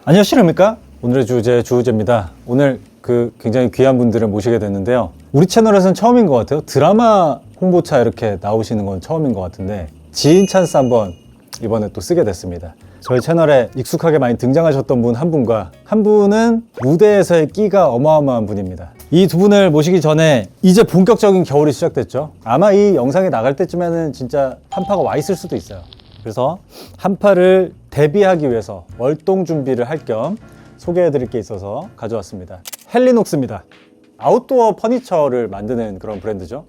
안녕하십니까? 오늘의 주우재입니다. 오늘 굉장히 귀한 분들을 모시게 됐는데요. 우리 채널에서는 처음인 것 같아요. 드라마 홍보차 이렇게 나오시는 건 처음인 것 같은데 지인 찬스 한번 이번에 또 쓰게 됐습니다. 저희 채널에 익숙하게 많이 등장하셨던 분 한 분과 한 분은 무대에서의 끼가 어마어마한 분입니다. 이 두 분을 모시기 전에 이제 본격적인 겨울이 시작됐죠. 아마 이 영상이 나갈 때쯤에는 진짜 한파가 와 있을 수도 있어요. 그래서 한파를 대비하기 위해서 월동 준비를 할 겸 소개해드릴 게 있어서 가져왔습니다. 헬리녹스입니다. 아웃도어 퍼니처를 만드는 그런 브랜드죠.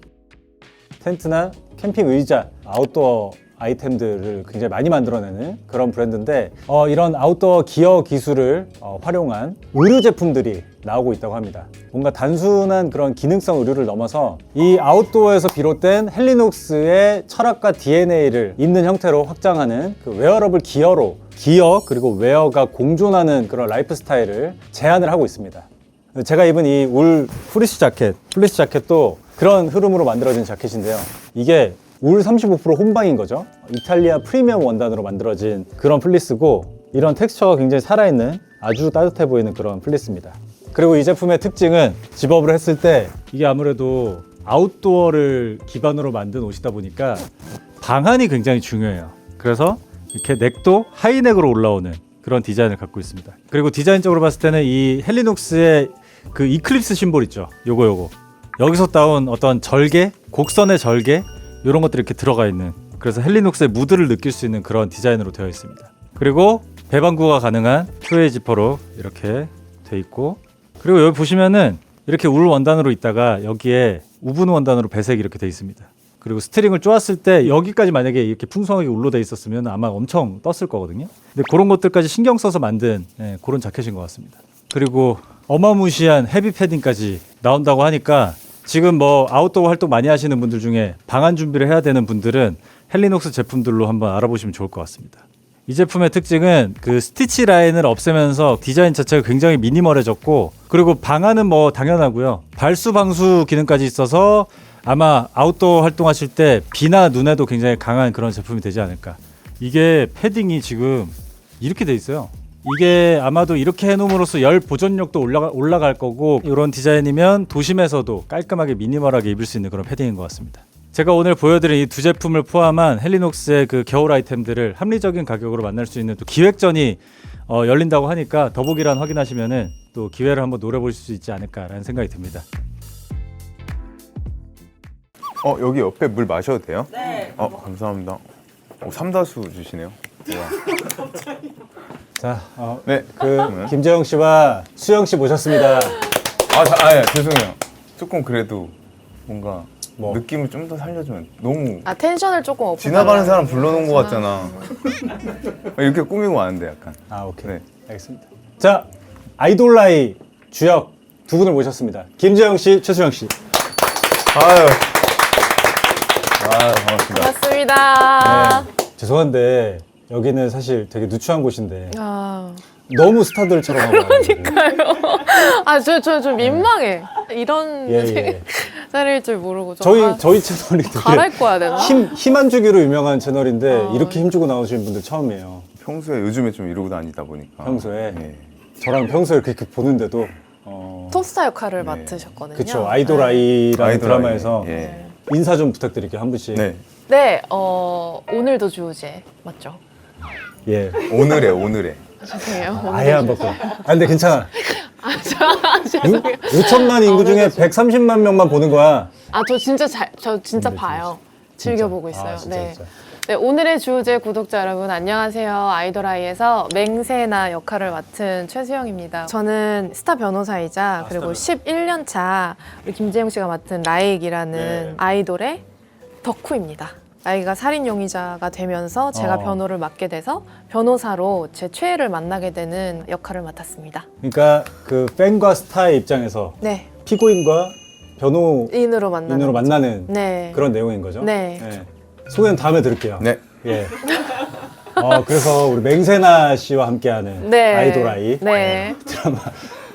텐트나 캠핑 의자, 아웃도어 아이템들을 굉장히 많이 만들어내는 그런 브랜드인데 이런 아웃도어 기어 기술을 활용한 의류 제품들이 나오고 있다고 합니다. 뭔가 단순한 그런 기능성 의류를 넘어서 이 아웃도어에서 비롯된 헬리녹스의 철학과 DNA를 있는 형태로 확장하는 그 웨어러블 기어 그리고 웨어가 공존하는 그런 라이프 스타일을 제안을 하고 있습니다. 제가 입은 이 울 플리스 자켓도 그런 흐름으로 만들어진 자켓인데요. 이게 울 35% 혼방인 거죠. 이탈리아 프리미엄 원단으로 만들어진 그런 플리스고, 이런 텍스처가 굉장히 살아있는 아주 따뜻해 보이는 그런 플리스입니다. 그리고 이 제품의 특징은 집업을 했을 때 이게 아무래도 아웃도어를 기반으로 만든 옷이다 보니까 방한이 굉장히 중요해요. 그래서 이렇게 넥도 하이넥으로 올라오는 그런 디자인을 갖고 있습니다. 그리고 디자인적으로 봤을 때는 이 헬리녹스의 그 이클립스 심볼 있죠. 요거 여기서 따온 어떤 절개, 곡선의 절개 이런 것들이 이렇게 들어가 있는, 그래서 헬리녹스의 무드를 느낄 수 있는 그런 디자인으로 되어 있습니다. 그리고 배방구가 가능한 투웨이 지퍼로 이렇게 돼 있고, 그리고 여기 보시면은 이렇게 울 원단으로 있다가 여기에 우분 원단으로 배색이 이렇게 돼 있습니다. 그리고 스트링을 쪼았을 때 여기까지 만약에 이렇게 풍성하게 울로 돼 있었으면 아마 엄청 떴을 거거든요. 근데 그런 것들까지 신경 써서 만든 그런 자켓인 것 같습니다. 그리고 어마무시한 헤비 패딩까지 나온다고 하니까 지금 뭐 아웃도어 활동 많이 하시는 분들 중에 방한 준비를 해야 되는 분들은 헬리녹스 제품들로 한번 알아보시면 좋을 것 같습니다. 이 제품의 특징은 그 스티치 라인을 없애면서 디자인 자체가 굉장히 미니멀해졌고, 그리고 방한은 뭐 당연하고요. 발수 방수 기능까지 있어서 아마 아웃도어 활동하실 때 비나 눈에도 굉장히 강한 그런 제품이 되지 않을까. 이게 패딩이 지금 이렇게 돼 있어요. 이게 아마도 이렇게 해놓음으로써 열 보존력도 올라갈 거고, 이런 디자인이면 도심에서도 깔끔하게 미니멀하게 입을 수 있는 그런 패딩인 것 같습니다. 제가 오늘 보여드린 이 두 제품을 포함한 헬리녹스의 그 겨울 아이템들을 합리적인 가격으로 만날 수 있는 또 기획전이 열린다고 하니까 더보기란 확인하시면은 또 기회를 한번 노려보실 수 있지 않을까라는 생각이 듭니다. 여기 옆에 물 마셔도 돼요? 네. 감사합니다. 삼다수 주시네요. 자, 네. 김재영 씨와 수영 씨 모셨습니다. 죄송해요. 조금 그래도 뭔가 뭐? 느낌을 좀 더 살려주면 너무 텐션을 조금 업. 지나가는 사람 불러놓은 것 같잖아. 이렇게 꾸미고 왔는데 약간. 오케이. 네. 알겠습니다. 자, 아이돌라이 주역 두 분을 모셨습니다. 김재영 씨, 최수영 씨. 반갑습니다. 고맙습니다. 죄송한데 여기는 사실 되게 누추한 곳인데 너무 스타들처럼 하고 저 좀 민망해. 이런 예. 자리일 줄 모르고 저희 채널이 되게 갈아입고 와야 되나? 힘 안 주기로 유명한 채널인데 이렇게 힘주고 나오시는 분들 처음이에요. 평소에 요즘에 좀 이러고 다니다 보니까. 평소에? 네. 저랑 평소에 그렇게 보는데도 톱스타 역할을 맡으셨거든요. 그쵸. 아이돌아이라는 드라마에서 예. 인사 좀 부탁드릴게요. 한 분씩. 네, 오늘도 주우재 맞죠? 예. 오늘에. 죄송해요. 아예 안 바꿔. 근데 괜찮아. 죄송해요. 5천만 인구 중에 130만 명만 보는 거야. 저 진짜 봐요. 즐겨보고 있어요. 진짜, 네. 진짜. 네, 오늘의 주우재 구독자 여러분 안녕하세요. 아이돌아이에서 맹세나 역할을 맡은 최수영입니다. 저는 스타 변호사이자 그리고 11년 차 우리 김재영 씨가 맡은 라익이라는 아이돌의 덕후입니다. 아이가 살인 용의자가 되면서 제가 변호를 맡게 돼서 변호사로 제 최애를 만나게 되는 역할을 맡았습니다. 그러니까 그 팬과 스타의 입장에서 네, 피고인과 인으로 만나는 네. 그런 내용인 거죠. 네. 소개는 다음에 들을게요. 네. 예. 그래서 우리 맹세나 씨와 함께하는 네. 아이돌아이 네. 드라마.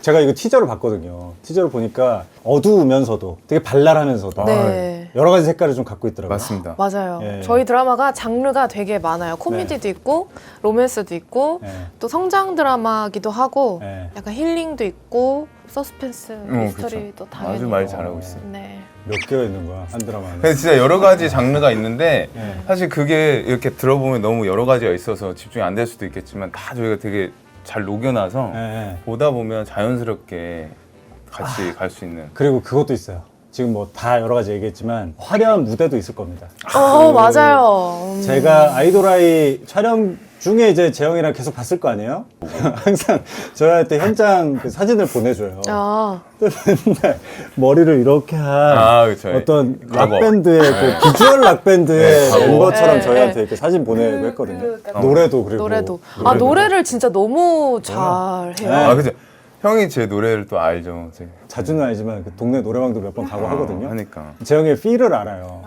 제가 이거 티저를 봤거든요. 티저를 보니까 어두우면서도 되게 발랄하면서도 네. 네. 여러 가지 색깔을 좀 갖고 있더라고요. 맞습니다. 맞아요. 예. 저희 드라마가 장르가 되게 많아요. 코미디도 있고 로맨스도 있고 예. 또 성장 드라마기도 하고 예. 약간 힐링도 있고 서스펜스, 미스터리도 당연히 아주 말 잘하고 있어요. 네. 몇 개가 있는 거야 한 드라마는. 근데 진짜 여러 가지 장르가 있는데 예. 사실 그게 이렇게 들어보면 너무 여러 가지가 있어서 집중이 안 될 수도 있겠지만 다 저희가 되게 잘 녹여놔서 예, 예. 보다 보면 자연스럽게 같이 갈 수 있는. 그리고 그것도 있어요. 지금 뭐 다 여러 가지 얘기했지만 화려한 무대도 있을 겁니다. 맞아요. 제가 아이돌아이 촬영 중에 이제 재영이랑 계속 봤을 거 아니에요? 항상 저희한테 현장 그 사진을 보내줘요. 아, 또 맨날 머리를 이렇게 한 그쵸. 어떤 과거. 락밴드의 그 비주얼 락밴드의 네, 과거. 멤버처럼 네, 저희한테 네. 이렇게 사진 보내고 했거든요. 그러니까. 노래도 그리고 노래도. 아, 노래를 진짜 너무 잘해요. 네. 그죠. 형이 제 노래를 또 알죠. 자주는 아니지만 그 동네 노래방도 몇 번 가고 하거든요. 하니까. 재영이의 필을 알아요.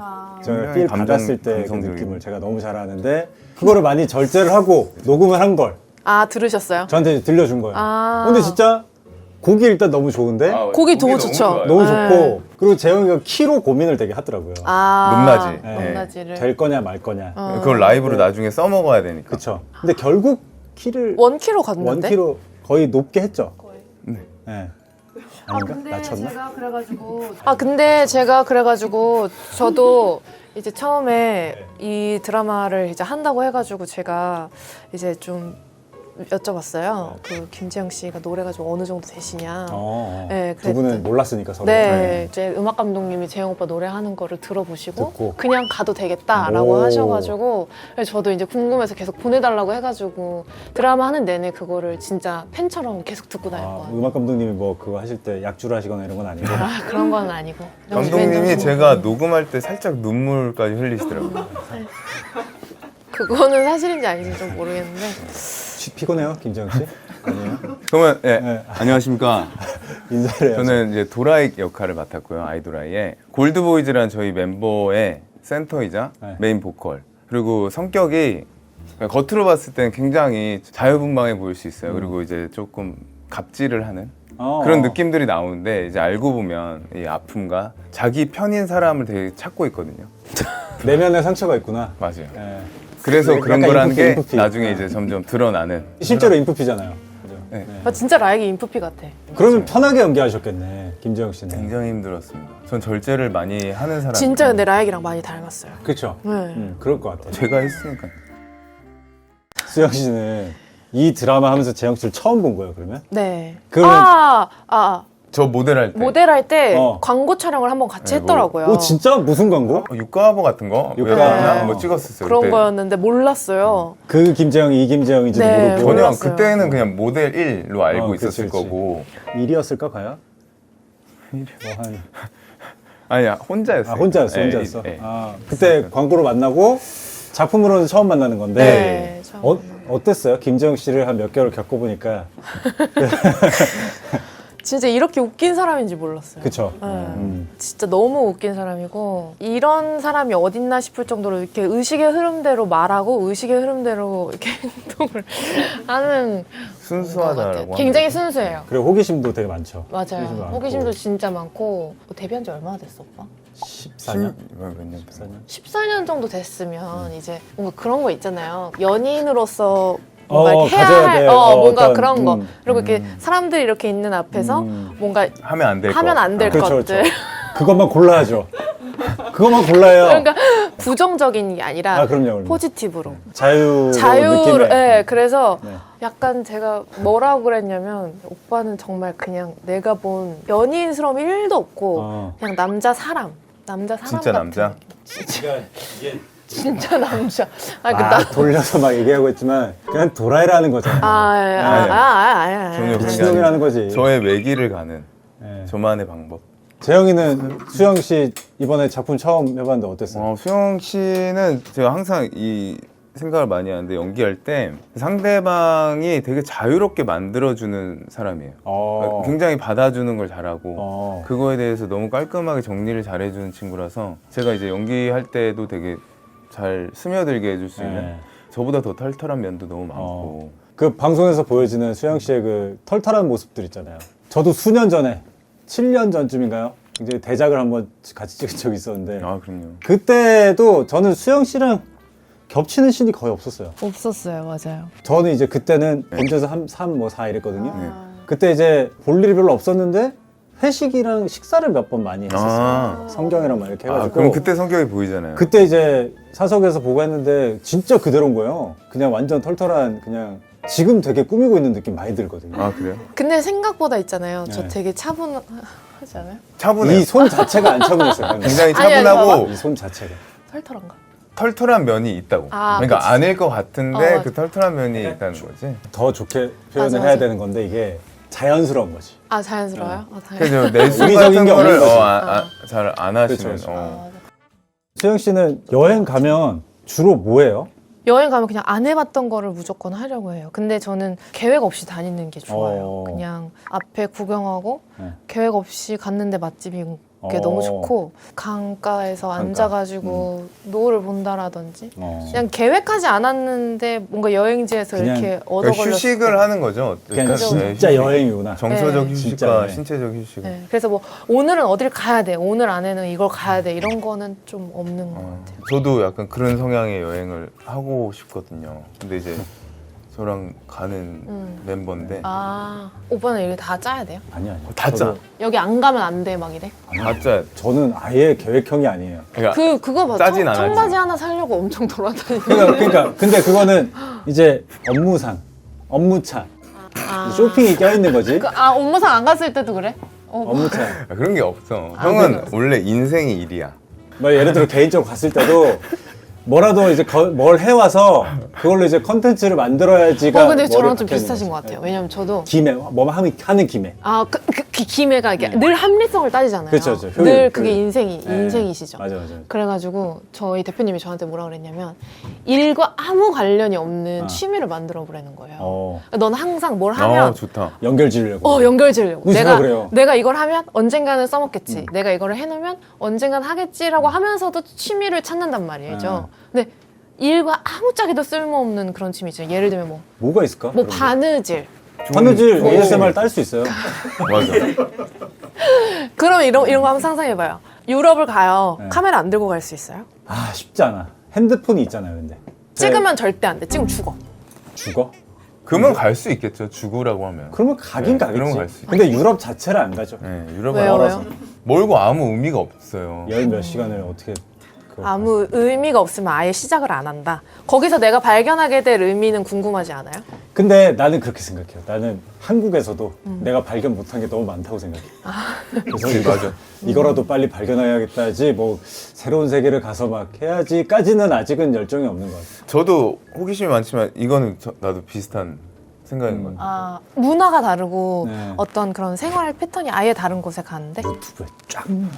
제가 굉장히 필 감정- 받았을 때 그 감성적이고. 느낌을 제가 너무 잘 아는데 그거를 많이 절제를 하고 녹음을 한 걸 아, 들으셨어요? 저한테 이제 들려준 거예요. 아. 근데 진짜 곡이 일단 너무 좋은데 곡이 너무 좋죠. 좋아요. 너무 네. 좋고 그리고 재영이가 키로 고민을 되게 하더라고요. 아, 높낮이. 네. 높낮이를. 될 거냐 말 거냐. 그걸 라이브로 네. 나중에 써먹어야 되니까. 그쵸. 근데 결국 키를 원키로 갔는데? 원키로 거의 높게 했죠. 네. 네. 아닌가? 낮췄나? 근데 제가 그래가지고 저도 이제 처음에 이 드라마를 이제 한다고 해가지고 제가 이제 좀 여쭤봤어요. 그 김재영 씨가 노래가 좀 어느 정도 되시냐. 네, 두 분은 그랬더니. 몰랐으니까 서로. 네, 이제 음악 감독님이 재영 오빠 노래하는 거를 들어보시고 듣고. 그냥 가도 되겠다라고 오. 하셔가지고 그래서 저도 이제 궁금해서 계속 보내달라고 해가지고 드라마 하는 내내 그거를 진짜 팬처럼 계속 듣고 다녔거든요. 음악 감독님이 뭐 그거 하실 때 약주를 하시거나 이런 건 아니고. 아, 그런 건 아니고. 감독님이 제가 녹음할 때 살짝 눈물까지 흘리시더라고요. 그거는 사실인지 아닌지 좀 모르겠는데. 피곤해요, 김재영 씨? 아니에요? 그러면 예, 네. 안녕하십니까. 인사를 해요. 저는 이제 도라이 역할을 맡았고요. 아이돌아이의 골드보이즈라는 저희 멤버의 센터이자 네. 메인 보컬. 그리고 성격이 겉으로 봤을 때는 굉장히 자유분방해 보일 수 있어요. 그리고 이제 조금 갑질을 하는 그런 느낌들이 나오는데 이제 알고 보면 이 아픔과 자기 편인 사람을 되게 찾고 있거든요. 내면에 상처가 있구나. 맞아요. 예. 그래서 약간 그런 거라는 게 인프피. 나중에 이제 점점 드러나는. 실제로 인프피잖아요. 그죠? 네. 네. 아, 진짜 라이기 인프피 같아. 그러면 편하게 연기하셨겠네, 김재영 씨는. 굉장히 힘들었습니다. 전 절제를 많이 하는 사람. 진짜 근데 라이기랑 많이 닮았어요. 그렇죠. 네. 그럴 것 같아요. 제가 했으니까. 수영 씨는 이 드라마 하면서 재영 씨를 처음 본 거예요, 그러면? 네. 그러면- 저 모델할 때. 모델할 때 어. 광고 촬영을 한번 같이 네, 했더라고요. 오, 진짜? 무슨 광고? 육가화보 같은 거? 육가화. 나 뭐 찍었었어요. 그런 그때. 거였는데 몰랐어요. 그 김재영이 이 김재영인지도 네, 모르고. 전혀 몰랐어요. 그때는 그냥 모델 1로 알고 그치, 있었을 그치. 거고. 일이었을까, 과연? 뭐 한... 아니야, 혼자였어요. 혼자였어, 예, 혼자였어. 예. 그때 광고로 만나고 작품으로는 처음 만나는 건데. 네, 처음. 어땠어요? 김재영 씨를 한 몇 개월 겪어보니까. 진짜 이렇게 웃긴 사람인지 몰랐어요. 그쵸. 네. 진짜 너무 웃긴 사람이고 이런 사람이 어딨나 싶을 정도로 이렇게 의식의 흐름대로 말하고 의식의 흐름대로 이렇게 행동을 하는 순수하다라고. 것 같아요. 하면 굉장히 순수해요. 그리고 호기심도 되게 많죠. 맞아요. 많고. 호기심도 진짜 많고 데뷔한 지 얼마나 됐어, 오빠? 14년? 몇 년? 14년? 14년 정도 됐으면 이제 뭔가 그런 거 있잖아요. 연인으로서 뭔가 이렇게 해야 가져야 할 돼. 뭔가 어떤, 그런 거. 그리고 이렇게 사람들이 이렇게 있는 앞에서 뭔가 하면 안 될 거. 하면 안 될 그렇죠, 것들. 그렇죠. 그것만 골라야죠. 그것만 골라요. 그러니까 부정적인 게 아니라 아, 그럼요. 포지티브로. 자유 자유로, 느낌의. 네, 그래서 네. 약간 제가 뭐라고 그랬냐면 오빠는 정말 그냥 내가 본 연인스러움 1도 없고 그냥 남자 사람 진짜 같은 남자? 진짜 남자. 아, 돌려서 막 얘기하고 있지만 그냥 도라이라는 거잖아요. 전혀 그런 게 미친놈이라는 아니고 거지. 저의 외기를 가는 네. 저만의 방법. 재영이는 수영 씨 이번에 작품 처음 해봤는데 어땠어요? 수영 씨는 제가 항상 이 생각을 많이 하는데 연기할 때 상대방이 되게 자유롭게 만들어주는 사람이에요. 굉장히 받아주는 걸 잘하고 그거에 대해서 너무 깔끔하게 정리를 잘해주는 친구라서 제가 이제 연기할 때도 되게 잘 스며들게 해줄 수 있는 네. 저보다 더 털털한 면도 너무 많고 그 방송에서 보여지는 수영 씨의 그 털털한 모습들 있잖아요. 저도 수년 전에 7년 전쯤인가요? 굉장히 대작을 한번 같이 찍은 적이 있었는데 아 그럼요. 그때도 저는 수영 씨랑 겹치는 씬이 거의 없었어요. 없었어요, 맞아요. 저는 이제 그때는 네. 본전에서 3, 뭐 4 이랬거든요. 아. 그때 이제 볼 일이 별로 없었는데 회식이랑 식사를 몇 번 많이 했었어요. 아. 성경이랑 막 이렇게 해가지고. 그럼 그때 성격이 보이잖아요. 그때 이제 사석에서 보고 했는데 진짜 그대로인 거예요. 그냥 완전 털털한 그냥 지금 되게 꾸미고 있는 느낌 많이 들거든요. 아 그래요? 근데 생각보다 있잖아요. 저 네. 되게 차분하지 않아요? 차분해요. 이 손 자체가 안 차분했어요. 굉장히 아니, 아니, 차분하고 이 손 자체가. 털털한가? 털털한 면이 있다고. 아, 그러니까 그치. 아닐 것 같은데 맞아. 그 털털한 면이 있다는 거지. 더 좋게 표현을 맞아, 해야 맞아. 되는 건데 이게 자연스러운 거지. 아, 자연스러워요? 아, 다행이다. 그래서 내수 의미적인 같은 게 없는 거를 거지. 잘 안 하시는. 그렇죠, 그렇죠. 아, 맞아. 수영 씨는 여행 가면 주로 뭐 해요? 여행 가면 그냥 안 해봤던 거를 무조건 하려고 해요. 근데 저는 계획 없이 다니는 게 좋아요. 그냥 앞에 구경하고 네. 계획 없이 갔는데 맛집이 게 어. 너무 좋고 강가에서 강가. 앉아가지고 노을을 본다라든지 어. 그냥 계획하지 않았는데 뭔가 여행지에서 그냥 이렇게 얻어 그러니까 걸렸을 휴식을 때. 하는 거죠. 그냥 네, 진짜 휴식. 여행이구나. 정서적 네. 진짜 휴식과 여행. 신체적 휴식. 네. 그래서 뭐 오늘은 어딜 가야 돼, 오늘 안에는 이걸 가야 돼 이런 거는 좀 없는 것 같아요. 저도 약간 그런 성향의 여행을 하고 싶거든요. 근데 이제 저랑 가는 멤버인데 아, 오빠는 이게 다 짜야 돼요? 아니야. 다 짜. 여기 안 가면 안 돼 막 이래? 다 짜. 저는 아예 계획형이 아니에요. 그러니까 그거 봐. 짜진 않아지. 청바지 하나 사려고 엄청 돌아다니고. 그러니까 근데 그거는 이제 업무상, 업무차, 쇼핑이 껴있는 거지. 업무상 안 갔을 때도 그래? 업무차. 그런 게 없어. 아, 형은 원래 인생이 일이야. 뭐 예를 들어 개인적으로 갔을 때도 뭐라도 이제 뭘 해와서 그걸로 이제 컨텐츠를 만들어야지가. 근데 저랑 머리에 좀 박혀 있는 비슷하신 거지. 것 같아요. 왜냐면 저도 김에 뭐만 하는 김에. 그 기회가 이게 늘 합리성을 따지잖아요. 그렇죠, 그렇죠. 늘 효율, 그게 효율. 인생이시죠. 맞아. 그래가지고 저희 대표님이 저한테 뭐라 그랬냐면 일과 아무 관련이 없는 아. 취미를 만들어 보라는 거예요. 그러니까 넌 항상 뭘 어, 하면 좋다. 연결 지으려고. 연결 지으려고. 근데 제가 그래요. 내가 이걸 하면 언젠가는 써먹겠지. 내가 이거를 해놓으면 언젠간 하겠지라고 하면서도 취미를 찾는단 말이죠. 근데 일과 아무짝에도 쓸모없는 그런 취미 있죠. 예를 들면 뭐가 있을까? 뭐 바느질. 바느질 ASMR 딸 수 있어요. 맞아. 그럼 이런 거 한번 상상해봐요. 유럽을 가요. 네. 카메라 안 들고 갈 수 있어요? 아 쉽지 않아. 핸드폰이 있잖아요, 근데. 찍으면 절대 안 돼. 찍으면 죽어. 죽어? 그러면 갈 수 있겠죠. 죽으라고 하면. 그러면 가긴 네, 가겠지. 그러면 갈수 있지. 근데 유럽 자체를 안 가죠. 네, 유럽은 왜요? 알아서. 왜요? 멀고 아무 의미가 없어요. 열 몇 시간을 어떻게 그걸 아무 의미가 없으면 아예 시작을 안 한다. 거기서 내가 발견하게 될 의미는 궁금하지 않아요? 근데 나는 그렇게 생각해요. 나는 한국에서도 내가 발견 못한 게 너무 많다고 생각해. 그래서 네, 맞아. 이거라도 빨리 발견해야겠다지 뭐 새로운 세계를 가서 막 해야지까지는 아직은 열정이 없는 것 같아요. 저도 호기심이 많지만 이거는 나도 비슷한 생각인 것 같아요. 문화가 다르고 네. 어떤 그런 생활 패턴이 아예 다른 곳에 가는데 유튜브에 쫙 나와요.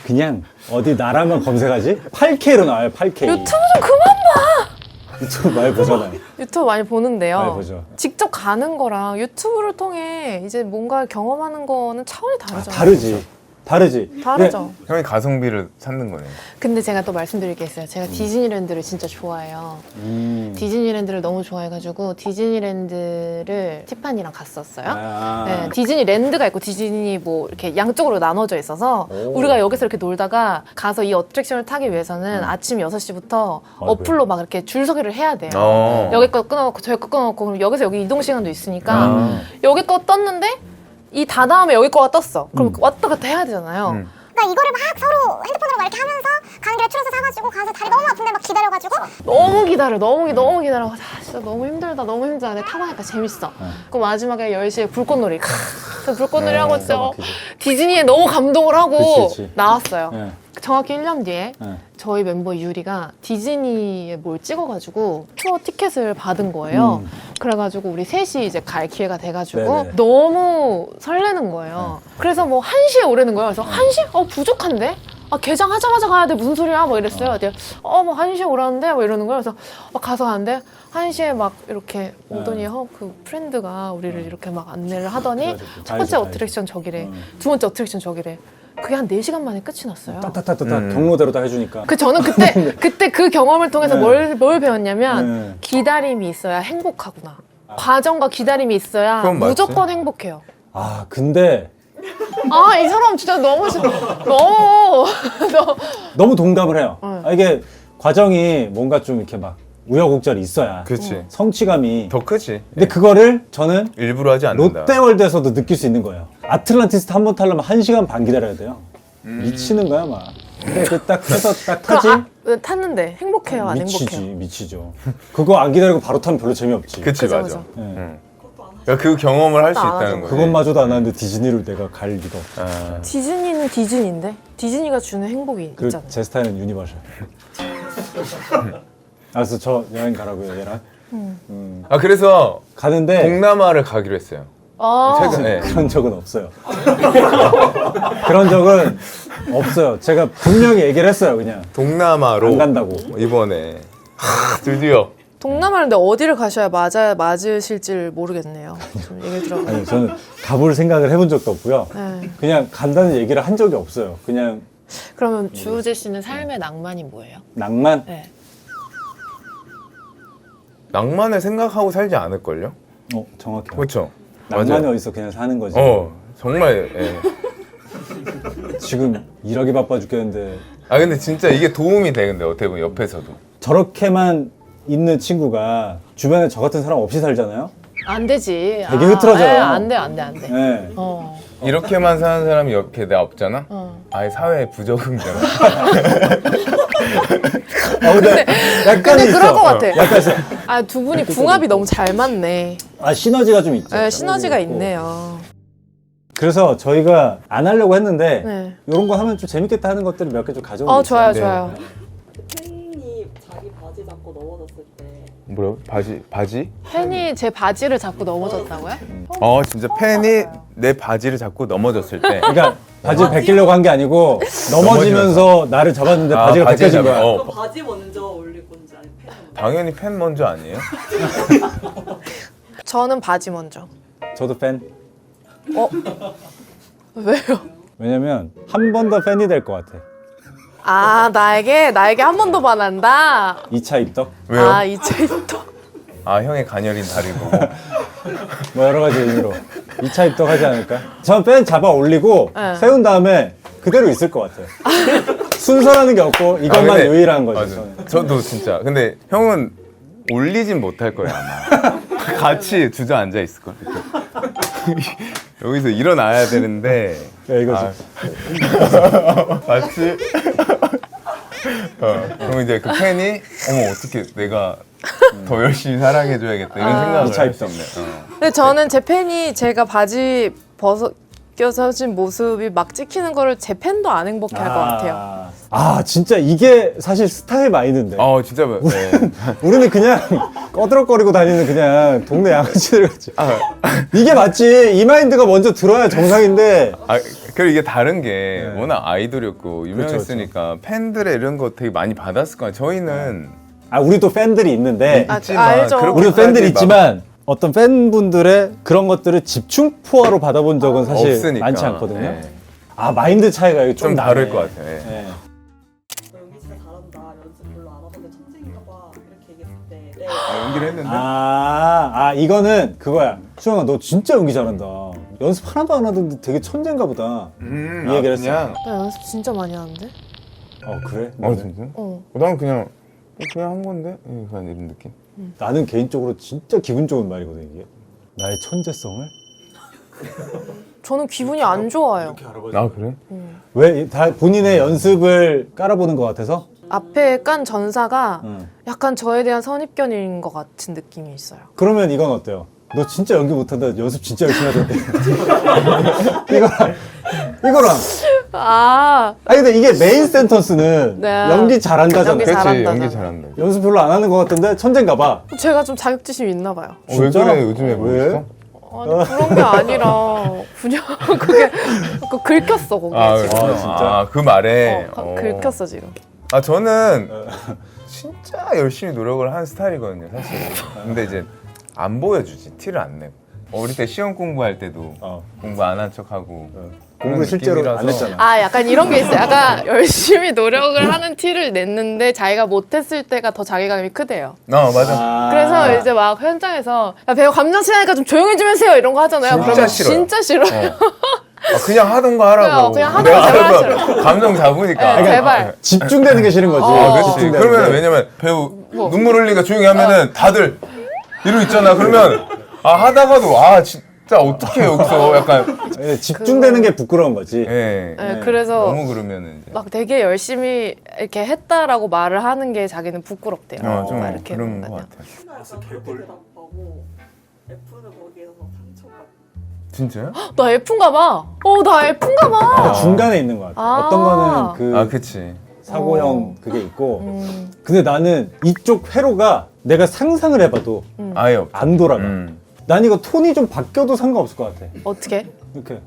그냥 어디 나라만 검색하지? 8K로 나와요. 8K. 유튜브 좀 그만 유튜브 많이 보잖아요. 유튜브 많이 보는데요. 많이 보죠. 직접 가는 거랑 유튜브를 통해 이제 뭔가 경험하는 거는 차원이 다르잖아요. 다르지. 다르죠. 형이 가성비를 찾는 거네요. 근데 제가 또 말씀드릴 게 있어요. 제가 디즈니랜드를 진짜 좋아해요. 디즈니랜드를 너무 좋아해가지고 디즈니랜드를 티파니랑 갔었어요. 네, 디즈니랜드가 있고 디즈니 뭐 이렇게 양쪽으로 나눠져 있어서 우리가 여기서 이렇게 놀다가 가서 이 어트랙션을 타기 위해서는 아침 6시부터 어플로 막 이렇게 줄서기를 해야 돼요. 여기 거 끊어놓고 저기 거 끊어놓고 그럼 여기서 여기 이동 시간도 있으니까 여기 거 떴는데 이 다 다음에 여기 거가 떴어. 그럼 왔다 갔다 해야 되잖아요. 그러니까 이거를 막 서로 핸드폰으로 막 이렇게 하면서 가는 길에 추러스 사가지고 가서 다리 너무 아픈데 막 기다려가지고 너무 기다려. 너무 기다려. 진짜 너무 힘들다. 너무 힘들다. 근데 타고 나니까 재밌어. 그 마지막에 10시에 불꽃놀이. 저 불꽃놀이 하고 진짜 디즈니에 너무 감동을 하고 그치. 나왔어요. 네. 정확히 1년 뒤에 네. 저희 멤버 유리가 디즈니에 뭘 찍어가지고 투어 티켓을 받은 거예요. 그래가지고 우리 셋이 이제 갈 기회가 돼가지고 네네. 너무 설레는 거예요. 그래서 뭐 1시에 오라는 거예요. 그래서 1시? 부족한데? 개장하자마자 가야 돼. 무슨 소리야? 뭐 이랬어요. 뭐 1시에 오라는데? 뭐 이러는 거예요. 그래서 가서 가는데 1시에 막 이렇게 오더니 그 프렌드가 우리를 이렇게 막 안내를 하더니 그래가지고 첫 번째 가야지. 어트랙션 저기래. 두 번째 어트랙션 저기래. 그게 한 4시간 만에 끝이 났어요. 따따따따 경로대로 다 해주니까. 저는 그때 그 경험을 통해서 네. 뭘 배웠냐면 네. 기다림이 있어야 행복하구나. 과정과 기다림이 있어야 그건 맞지. 무조건 행복해요. 근데 아, 이 사람 진짜 너무 너무 너무 동감을 해요. 이게 과정이 뭔가 좀 이렇게 막 우여곡절이 있어야 그렇지. 성취감이. 더 크지. 근데 그거를 저는 일부러 하지 않는다. 롯데월드에서도 느낄 수 있는 거예요. 아틀란티스 한 번 타려면 1시간 반 기다려야 돼요. 미치는 거야 막. 근데 딱 해서 딱 타지. 탔는데 행복해요, 안 미치지, 행복해요? 미치죠. 그거 안 기다리고 바로 타면 별로 재미없지. 그치, 그죠, 맞아. 그죠. 응. 그러니까 그 경험을 할 수 그것도 안 있다는 하죠. 거지. 그것마저도 안 하는데 디즈니를 내가 갈 리가 없어. 아, 디즈니는 디즈니인데 디즈니가 주는 행복이 그 있잖아요. 제 스타일은 유니버셜. 알았어, 저 여행 가라고요, 얘랑. 아 그래서 가는데 동남아를 가기로 했어요. 아, 최근에. 그런 적은 없어요. 그런 적은 없어요. 제가 분명히 얘기를 했어요, 그냥. 동남아로 안 간다고. 이번에 드디어 동남아를 근데 어디를 가셔야 맞으실지 모르겠네요. 좀 얘기 들어보면. 아니, 저는 가볼 생각을 해본 적도 없고요. 네. 그냥 간다는 얘기를 한 적이 없어요. 그냥 그러면 주우재 씨는 삶의 낭만이 뭐예요? 낭만? 네. 낭만을 생각하고 살지 않을걸요? 정확해요. 그렇죠. 낭만이 어디서 그냥 사는 거지. 정말. 예. 지금 일하기 바빠 죽겠는데 아 근데 진짜 이게 도움이 돼. 근데 어떻게 보면 옆에서도. 저렇게만 있는 친구가 주변에 저 같은 사람 없이 살잖아요. 안 되지. 되게 흐트러져요. 안 돼. 네. 이렇게만 사는 사람이 옆에 내 없잖아? 아예 사회에 부적응되나? 근데 약간 근데 있어. 그럴 것 같아. 약간 있어. 아, 두 분이 궁합이 너무 잘 맞네. 시너지가 좀 있죠. 네, 시너지가 있고. 있네요. 그래서 저희가 안 하려고 했는데 네. 이런 거 하면 좀 재밌겠다 하는 것들을 몇 개 좀 가져온 게 좋아요, 있어요. 좋아요. 팬이 자기 바지 잡고 넘어졌을 때 뭐라고? 바지? 팬이 제 바지를 잡고 넘어졌다고요? 진짜 팬이 내 바지를 잡고 넘어졌을 때. 그러니까 바지를 벗기려고 한 게 아니고 넘어지면서 나를 잡았는데 바지가 바지를 벗겨진 거야. 잡아. 그 바지 먼저 올릴 건지 아니면 팬 먼저? 당연히 팬 먼저 아니에요? 저는 바지 먼저. 저도 팬. 왜요? 왜냐면 한 번 더 팬이 될 것 같아. 아, 나에게 한 번 더 반한다. 2차 입덕? 왜요? 아, 이제 또. 형의 가녀린 다리 보고. 뭐 여러 가지 의미로 2차 입덕하지 않을까? 전 팬 잡아 올리고 네. 세운 다음에 그대로 있을 것 같아요. 순서라는 게 없고 이것만 근데- 유일한 거죠. 맞아. 저는. 저도 진짜. 근데 형은 올리진 못할 거예요, 아마. 같이 주저앉아 있을걸. 여기서 일어나야 되는데. 야, 이거지. 같이. 그럼 이제 그 팬이, 어떻게 내가 더 열심히 사랑해줘야겠다. 이런 생각을 이차 할 수 입덕. 있네. 근데 저는 제 팬이 제가 바지 벗겨진 모습이 막 찍히는 거를 제 팬도 안 행복해 할 것 같아요. 진짜 이게 사실 스타일 마인드인데. 진짜. 네. 우리는 그냥 꺼드럭거리고 다니는 그냥 동네 양아치들 같이. 이게 맞지. 이 마인드가 먼저 들어야 정상인데. 그리고 이게 다른 게 네. 워낙 아이돌이었고 유명했으니까 팬들의 이런 거 되게 많이 받았을 거예요. 저희는 우리도 팬들이 있는데. 알죠. 그렇게까지 우리도 팬들이 막 있지만 어떤 팬분들의 그런 것들을 집중포화로 받아본 적은 사실 없으니까. 많지 않거든요. 네. 마인드 차이가 여기 좀 다를 것 같아요. 네. 네. 너 연기 진짜 잘한다 연습 별로 안 하던데 천재인가 봐 이렇게 얘기했을 때 네. 연기를 했는데 이거는 그거야. 수영아, 너 진짜 연기 잘한다. 연습 하나도 안 하던데 되게 천재인가 보다. 이 얘기를 했어. 그냥 나 연습 진짜 많이 하는데? 그래? 진짜? 어. 난 그냥 한 건데 그냥 이런 느낌. 나는 개인적으로 진짜 기분 좋은 말이거든, 이게. 나의 천재성을? 저는 기분이 안 좋아요. 그래? 왜? 다 본인의 연습을 깔아보는 것 같아서? 앞에 깐 전사가 응. 약간 저에 대한 선입견인 것 같은 느낌이 있어요. 그러면 이건 어때요? 너 진짜 연기 못한다. 연습 진짜 열심히 하던데. 이거랑. 근데 이게 메인 센턴스는 네. 연기 잘한다잖아. 연기 그렇지, 잘한다. 연기 잘한다. 연습 별로 안 하는 것 같은데 천재인가 봐. 제가 좀 자격지심이 있나 봐요. 왜 진짜? 그래 요즘에 뭐 왜? 있어? 아니 그런 게 아니라 그냥 그게 긁혔어 거기에 지금. 진짜? 그 말에 긁혔어 지금. 저는 진짜 열심히 노력을 한 스타일이거든요 사실. 근데 이제 안 보여주지. 티를 안 내고. 어릴 때 시험 공부할 때도 공부 안 한 척하고 공부 실제로 안 했잖아. 약간 이런 게 있어요. 약간 열심히 노력을 하는 티를 냈는데 자기가 못했을 때가 더 자괴감이 크대요. 맞아. 그래서 이제 막 현장에서 야, 배우 감정 치나니까 좀 조용히 좀 해주세요 이런 거 하잖아요. 진짜 그러면 싫어요. 진짜 싫어요. 그냥 하던 거 하라고. 그냥 하던 거 내가 제발 알아서 하시라고. 감정 잡으니까. 네, 제발. 집중되는 게 싫은 거지. 그렇지. 집중되는 그러면 게. 왜냐면 배우 눈물 흘리니까 조용히 하면은 다들 이러고 있잖아. 그러면 하다가도 진짜 어떡해 여기서 약간 예, 집중되는 게 부끄러운 거지. 예. 네, 그래서 너무 그러면은 이제 막 되게 열심히 이렇게 했다라고 말을 하는 게 자기는 부끄럽대요. 좀 막 이렇게 그런 거 하면. 같아. C가 약간 그렇게 대답하고 F는 거기에서 상처가 진짜요? 나 F인가 봐. 나 F인가 봐. 중간에 있는 것 같아. 아. 어떤 거는 그 그치. 사고형 그게 있고, 음. 근데 나는 이쪽 회로가 내가 상상을 해봐도 아예 없. 안 돌아가. 난 이거 톤이 좀 바뀌어도 상관없을 것 같아. 어떻게? 이렇게.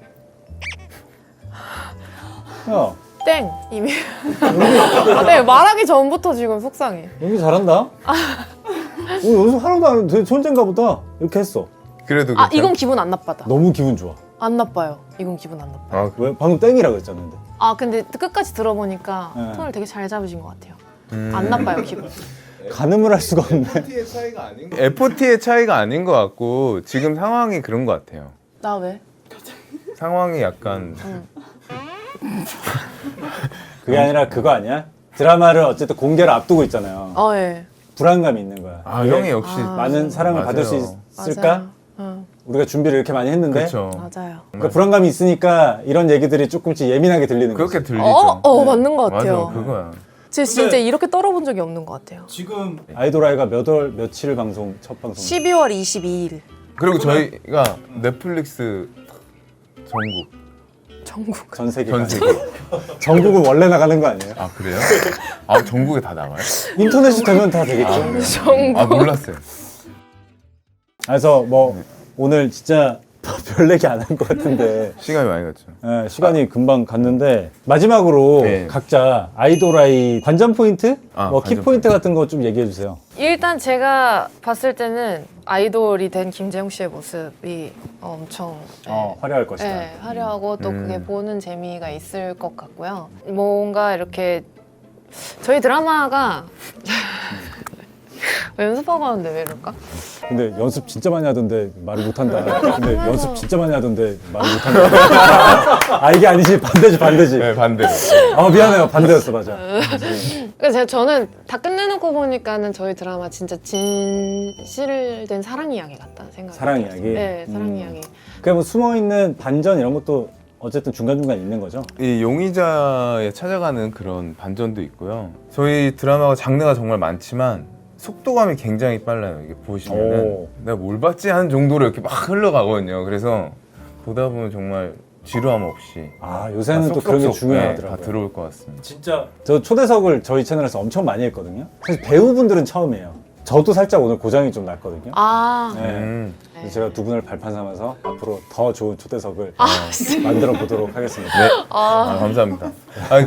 야, 땡 이미. 네, 말하기 전부터 지금 속상해. 연기 잘한다. 오늘 연습 하나도 안 했는데 천재인가 보다. 이렇게 했어. 그래도 아 괜찮아? 이건 기분 안 나빠다. 너무 기분 좋아. 안 나빠요. 이건 기분 안 나빠. 왜? 방금 땡이라 그랬잖아. 근데. 근데 끝까지 들어보니까 네. 톤을 되게 잘 잡으신 것 같아요. 안 나빠요 기분. 가늠을 할 수가 없네. FT의 차이가 아닌 것 같고 지금 상황이 그런 것 같아요. 나 왜? 상황이 약간 그게 아니라 그거 아니야? 드라마를 어쨌든 공개를 앞두고 있잖아요. 예. 불안감이 있는 거야. 형이 역시 많은 사랑을 맞아요. 받을 수 있을까? 맞아요. 응, 우리가 준비를 이렇게 많이 했는데 그렇죠. 맞아요. 그러니까 불안감이 있으니까 이런 얘기들이 조금씩 예민하게 들리는 그렇게 거지. 들리죠. 맞는 것 같아요. 맞아, 그거야. 진짜 이렇게 떨어본 적이 없는 것 같아요. 지금 아이돌아이가 몇 월 며칠 방송 첫 방송? 12월 22일 그리고 저희가 넷플릭스 전국 전 세계. 전 세계. 전국은 원래 나가는 거 아니에요? 그래요? 전국에 다 나와요? 인터넷이 되면 다 되겠죠. 정부. 몰랐어요. 그래서 뭐 오늘 진짜 별 얘기 안 한 것 같은데 시간이 많이 갔죠. 시간이 금방 갔는데 마지막으로 네. 각자 아이돌아이 관전 포인트, 뭐 키 관전 포인트 같은 거 좀 얘기해 주세요. 일단 제가 봤을 때는 아이돌이 된 김재용 씨의 모습이 엄청 화려할 것이다. 화려하고 또 그게 보는 재미가 있을 것 같고요. 뭔가 이렇게 저희 드라마가 연습하고 하는데 왜 이럴까? 근데 연습 진짜 많이 하던데 말을 못한다. 근데 연습 진짜 많이 하던데 말을 못한다. 이게 아니지. 반대지. 네, 반대로. 미안해요. 반대였어. 맞아. 그래서 저는 다 끝내놓고 보니까는 저희 드라마 진짜 진실된 사랑 이야기 같다는 생각이 사랑 들었어요. 이야기? 네, 사랑 이야기. 그냥 뭐 숨어있는 반전 이런 것도 어쨌든 중간중간 있는 거죠? 이 용의자에 찾아가는 그런 반전도 있고요. 저희 드라마가 장르가 정말 많지만 속도감이 굉장히 빨라요. 이게 보시면은 내가 뭘 봤지 하는 정도로 이렇게 막 흘러가거든요. 그래서 보다 보면 정말 지루함 없이 요새는 또 그런 게 중요하더라고요. 다 들어올 것 같습니다. 진짜 저 초대석을 저희 채널에서 엄청 많이 했거든요. 사실 배우분들은 처음이에요. 저도 살짝 오늘 고장이 좀 났거든요. 네. 그래서 제가 두 분을 발판 삼아서 앞으로 더 좋은 초대석을 만들어 보도록 하겠습니다. 네. 감사합니다.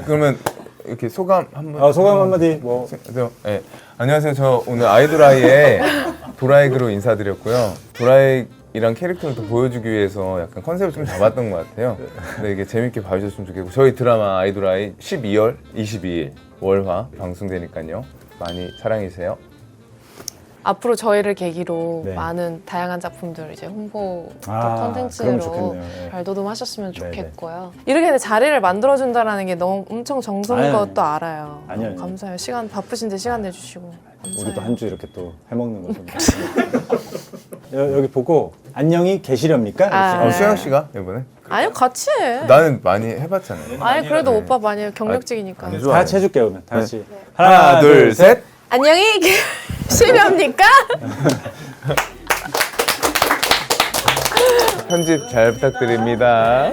그러면 이렇게 소감 한번. 소감 한마디 뭐. 네. 안녕하세요. 저 오늘 아이돌아이의 도라이그로 인사드렸고요. 도라이이랑 캐릭터를 더 보여주기 위해서 약간 컨셉을 좀 잡았던 것 같아요. 근데 이게 재밌게 봐주셨으면 좋겠고 저희 드라마 아이돌아이 12월 22일 월화 방송되니까요. 많이 사랑해주세요. 앞으로 저희를 계기로 네. 많은 다양한 작품들 이제 홍보 그럼 컨텐츠로 좋겠네요. 네. 발돋움하셨으면 네네. 좋겠고요. 이렇게 자리를 만들어준다는 게 너무 엄청 정성인 아유, 것도 알아요. 아니요. 감사해요. 시간 바쁘신데 시간 내주시고 감사해요. 우리도 한 주 이렇게 또 해먹는 거죠. 여기 보고 안녕히 계시렵니까? 이렇게. 수영 씨가 이번에? 아니요 같이 해. 나는 많이 해봤잖아요. 아니 그래도 오빠 많이 경력직이니까. 안 다 같이 해줄게요 그러면 다 같이. 하나, 둘, 셋. 안녕히 계시렵니까? 편집 잘 부탁드립니다.